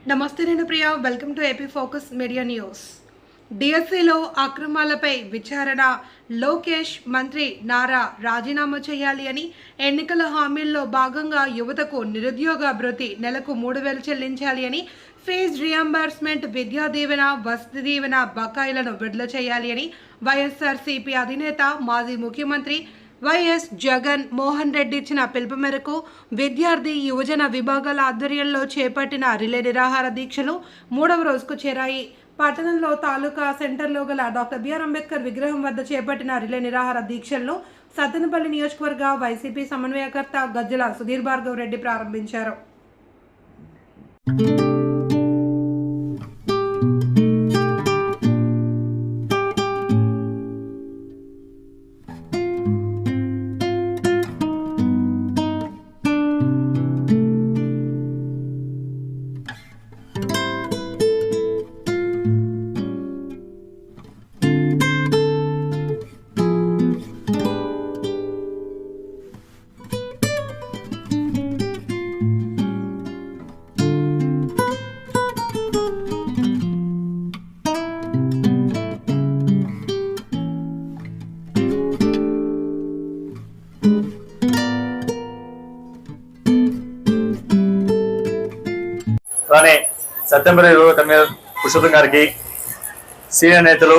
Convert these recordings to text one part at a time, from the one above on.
నమస్తే నేను Priya welcome to AP focus media news. డిఎస్సిలో అక్రమాలపై విచారణ, లోకేష్ మంత్రి నారా రాజీనామా చేయాలి అని, ఎన్నికల హామీల్లో భాగంగా యువతకు నిరుద్యోగ భృతి నెలకు 3,000 చెల్లించాలి అని, ఫీజ్ రియంబర్స్మెంట్, విద్యా దీవెన, వసతి దీవెన బకాయిలను విడుదల చేయాలి అని వైఎస్ఆర్సీపీ అధినేత మాజీ ముఖ్యమంత్రి వైఎస్ జగన్ మోహన్ రెడ్డి ఇచ్చిన పిలుపు మేరకు విద్యార్థి యువజన విభాగాల ఆధ్వర్యంలో చేపట్టిన రిలే నిరాహార దీక్షలు 3వ రోజుకు చేరాయి. పట్టణంలో తాలూకా సెంటర్లో గల డాక్టర్ బిఆర్ అంబేద్కర్ విగ్రహం వద్ద చేపట్టిన రిలే నిరాహార దీక్షలను సత్తెనపల్లి నియోజకవర్గ వైసీపీ సమన్వయకర్త గజ్జల సుధీర్ భార్గవ్ రెడ్డి ప్రారంభించారు. అలానే సత్యంపల్లి రూరల్ కన్వీనర్ పురుషోత్తం గారికి, సీనియర్ నేతలు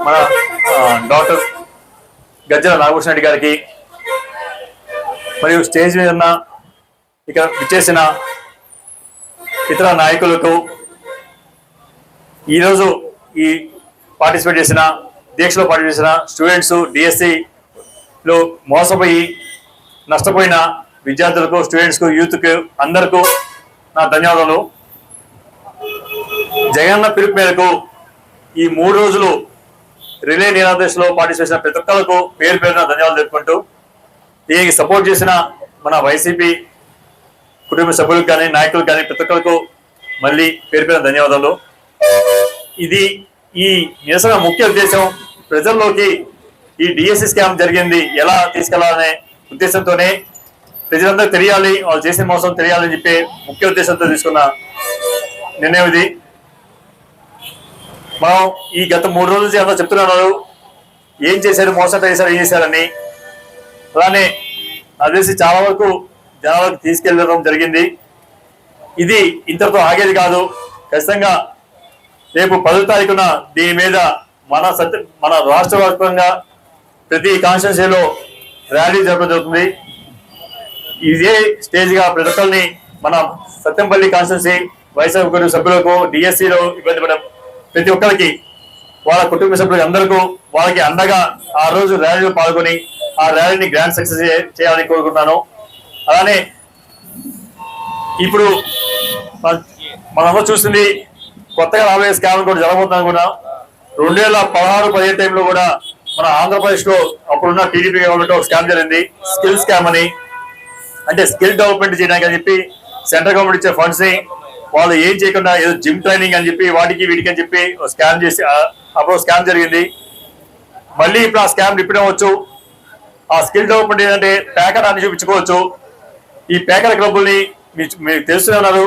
మన డాక్టర్ గజ్జల నాగభూషణ రెడ్డి గారికి, మరియు స్టేజ్ మీద ఉన్న ఇక్కడ విచ్చేసిన ఇతర నాయకులకు, ఈరోజు ఈ పార్టిసిపేట్ చేసిన దీక్షలో పార్టిసిపేట్ చేసిన స్టూడెంట్స్, డిఎస్సిలో మోసపోయి నష్టపోయిన విద్యార్థులకు, స్టూడెంట్స్కు, యూత్కు అందరికీ నా ధన్యవాదాలు. జగనన్న పిలుపు మేరకు ఈ 3 రోజులు రిలే నిరాదేశంలో పార్టిసిపేట్ చేసిన ప్రతి ఒక్కరికి పేరు పేరున ధన్యవాదాలు తెలుపుకుంటూ, దీనికి సపోర్ట్ చేసిన మన వైసీపీ కుటుంబ సభ్యులకు కానీ, నాయకులకు కానీ ప్రతి ఒక్కరికి మళ్ళీ పేరు పేరున ధన్యవాదాలు. ఇది ఈ నిరసన ముఖ్య ఉద్దేశం ప్రజల్లోకి ఈ డిఎస్సి స్కామ్ జరిగింది ఎలా తీసుకెళ్లాలనే ఉద్దేశంతోనే ప్రజలందరూ తెలియాలి, వాళ్ళు చేసిన మోసం తెలియాలని చెప్పి ముఖ్య ఉద్దేశంతో తీసుకున్న నిర్ణయం ఇది. మనం ఈ గత 3 రోజుల నుంచి అందరూ చెప్తున్నారు ఏం చేశారు, మోసం చేశారు, ఏం చేశారని. అలానే నాకు తెలిసి చాలా వరకు జనాలకు తీసుకెళ్ళడం జరిగింది. ఇది ఇంతటితో ఆగేది కాదు. ఖచ్చితంగా రేపు 10వ తారీఖున దీని మీద మన రాష్ట్ర వ్యాప్తంగా ప్రతి కాన్స్టిట్యున్సీలో ర్యాలీ జరపడం జరుగుతుంది. ఇదే స్టేజ్ గా ప్రతి ఒక్కరిని మన సత్యంపల్లి కాన్స్టిట్యున్సీ వైఎస్ఆర్ సభ్యులకు, డిఎస్సిలో ఇబ్బంది పడడం ప్రతి ఒక్కరికి, వాళ్ళ కుటుంబ సభ్యులకు అందరికీ వాళ్ళకి అండగా ఆ రోజు ర్యాలీలో పాల్గొని ఆ ర్యాలీని గ్రాండ్ సక్సెస్ చేయాలని కోరుకుంటున్నాను. అలానే ఇప్పుడు మనం చూస్తుంది కొత్తగా రాబోయే స్కామ్ కూడా జరగబోతున్నాను కూడా. 2016-17 టైంలో కూడా మన ఆంధ్రప్రదేశ్ లో అప్పుడున్న టీడీపీ గవర్నమెంట్ ఒక స్కామ్ జరిగింది, స్కిల్ స్కామ్ అని. అంటే స్కిల్ డెవలప్మెంట్ చేయడానికి అని చెప్పి సెంట్రల్ గవర్నమెంట్ ఇచ్చే ఫండ్స్ ని వాళ్ళు ఏం చేయకుండా ఏదో జిమ్ ట్రైనింగ్ అని చెప్పి వాటికి వీటికి అని చెప్పి స్కామ్ చేసి అప్పుడు స్కామ్ జరిగింది. మళ్ళీ ఇప్పుడు ఆ స్కామ్ రిపీట్ అవ్వచ్చు. ఆ స్కిల్ డెవలప్మెంట్ ఏంటంటే ప్యాకర్ అని చూపించుకోవచ్చు. ఈ ప్యాకర్ క్లబ్బుల్ని మీకు తెలుస్తూనే ఉన్నారు.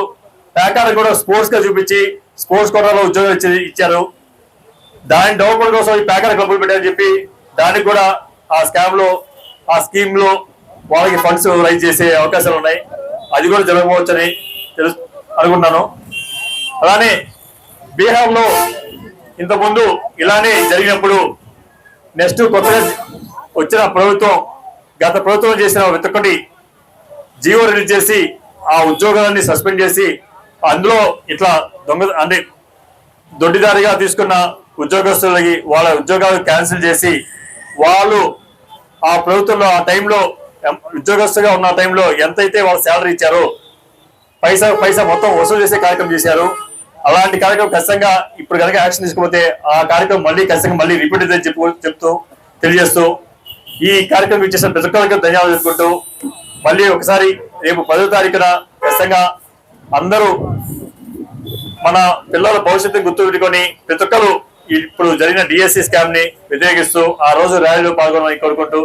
ప్యాకర్ కూడా స్పోర్ట్స్ గా చూపించి స్పోర్ట్స్ కోటాలో ఉద్యోగం ఇచ్చారు. దాని డెవలప్మెంట్ కోసం ఈ ప్యాకర్ క్లబ్బులు పెట్టారని చెప్పి దానికి కూడా ఆ స్కామ్ లో, ఆ స్కీమ్ లో వాళ్ళకి ఫండ్స్ రైజ్ చేసే అవకాశాలు ఉన్నాయి. అది కూడా జరగవచ్చు అని అనుకుంటున్నాను. అలానే బీహార్ లో ఇంతకుముందు ఇలానే జరిగినప్పుడు నెక్స్ట్ కొత్తగా వచ్చిన ప్రభుత్వం, గత ప్రభుత్వం చేసిన ప్రతి ఒక్కటి జీవో రిలీజ్ చేసి ఆ ఉద్యోగాలన్నీ సస్పెండ్ చేసి అందులో ఇట్లా అంటే దొడ్డిదారిగా తీసుకున్న ఉద్యోగస్తులకి వాళ్ళ ఉద్యోగాలు క్యాన్సిల్ చేసి వాళ్ళు ఆ ప్రభుత్వంలో ఆ టైంలో ఉద్యోగస్తుగా ఉన్న టైంలో ఎంతైతే వాళ్ళ శాలరీ ఇచ్చారో పైసా మొత్తం వసూలు చేసే కార్యక్రమం చేశారు. అలాంటి కార్యక్రమం ఖచ్చితంగా ఇప్పుడు కనుక యాక్షన్ తీసుకుపోతే ఆ కార్యక్రమం మళ్ళీ ఖచ్చితంగా మళ్ళీ రిపీట్ అయితే తెలియజేస్తూ ఈ కార్యక్రమం ఇచ్చేసిన ప్రతి ఒక్కరికి ధన్యవాదాలు చెప్పుకుంటూ మళ్ళీ ఒకసారి రేపు 10వ తారీఖున ఖచ్చితంగా అందరూ మన పిల్లల భవిష్యత్తుని గుర్తుపెట్టుకొని ప్రతి ఒక్కరు ఇప్పుడు జరిగిన డిఎస్సి స్కామ్ ని వ్యతిరేకిస్తూ ఆ రోజు ర్యాలీలో పాల్గొనమని కోరుకుంటూ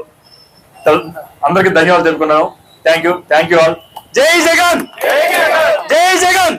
అందరికీ ధన్యవాదాలు తెలుపుకున్నాను. Thank you all. జై జగన్, జై జగన్.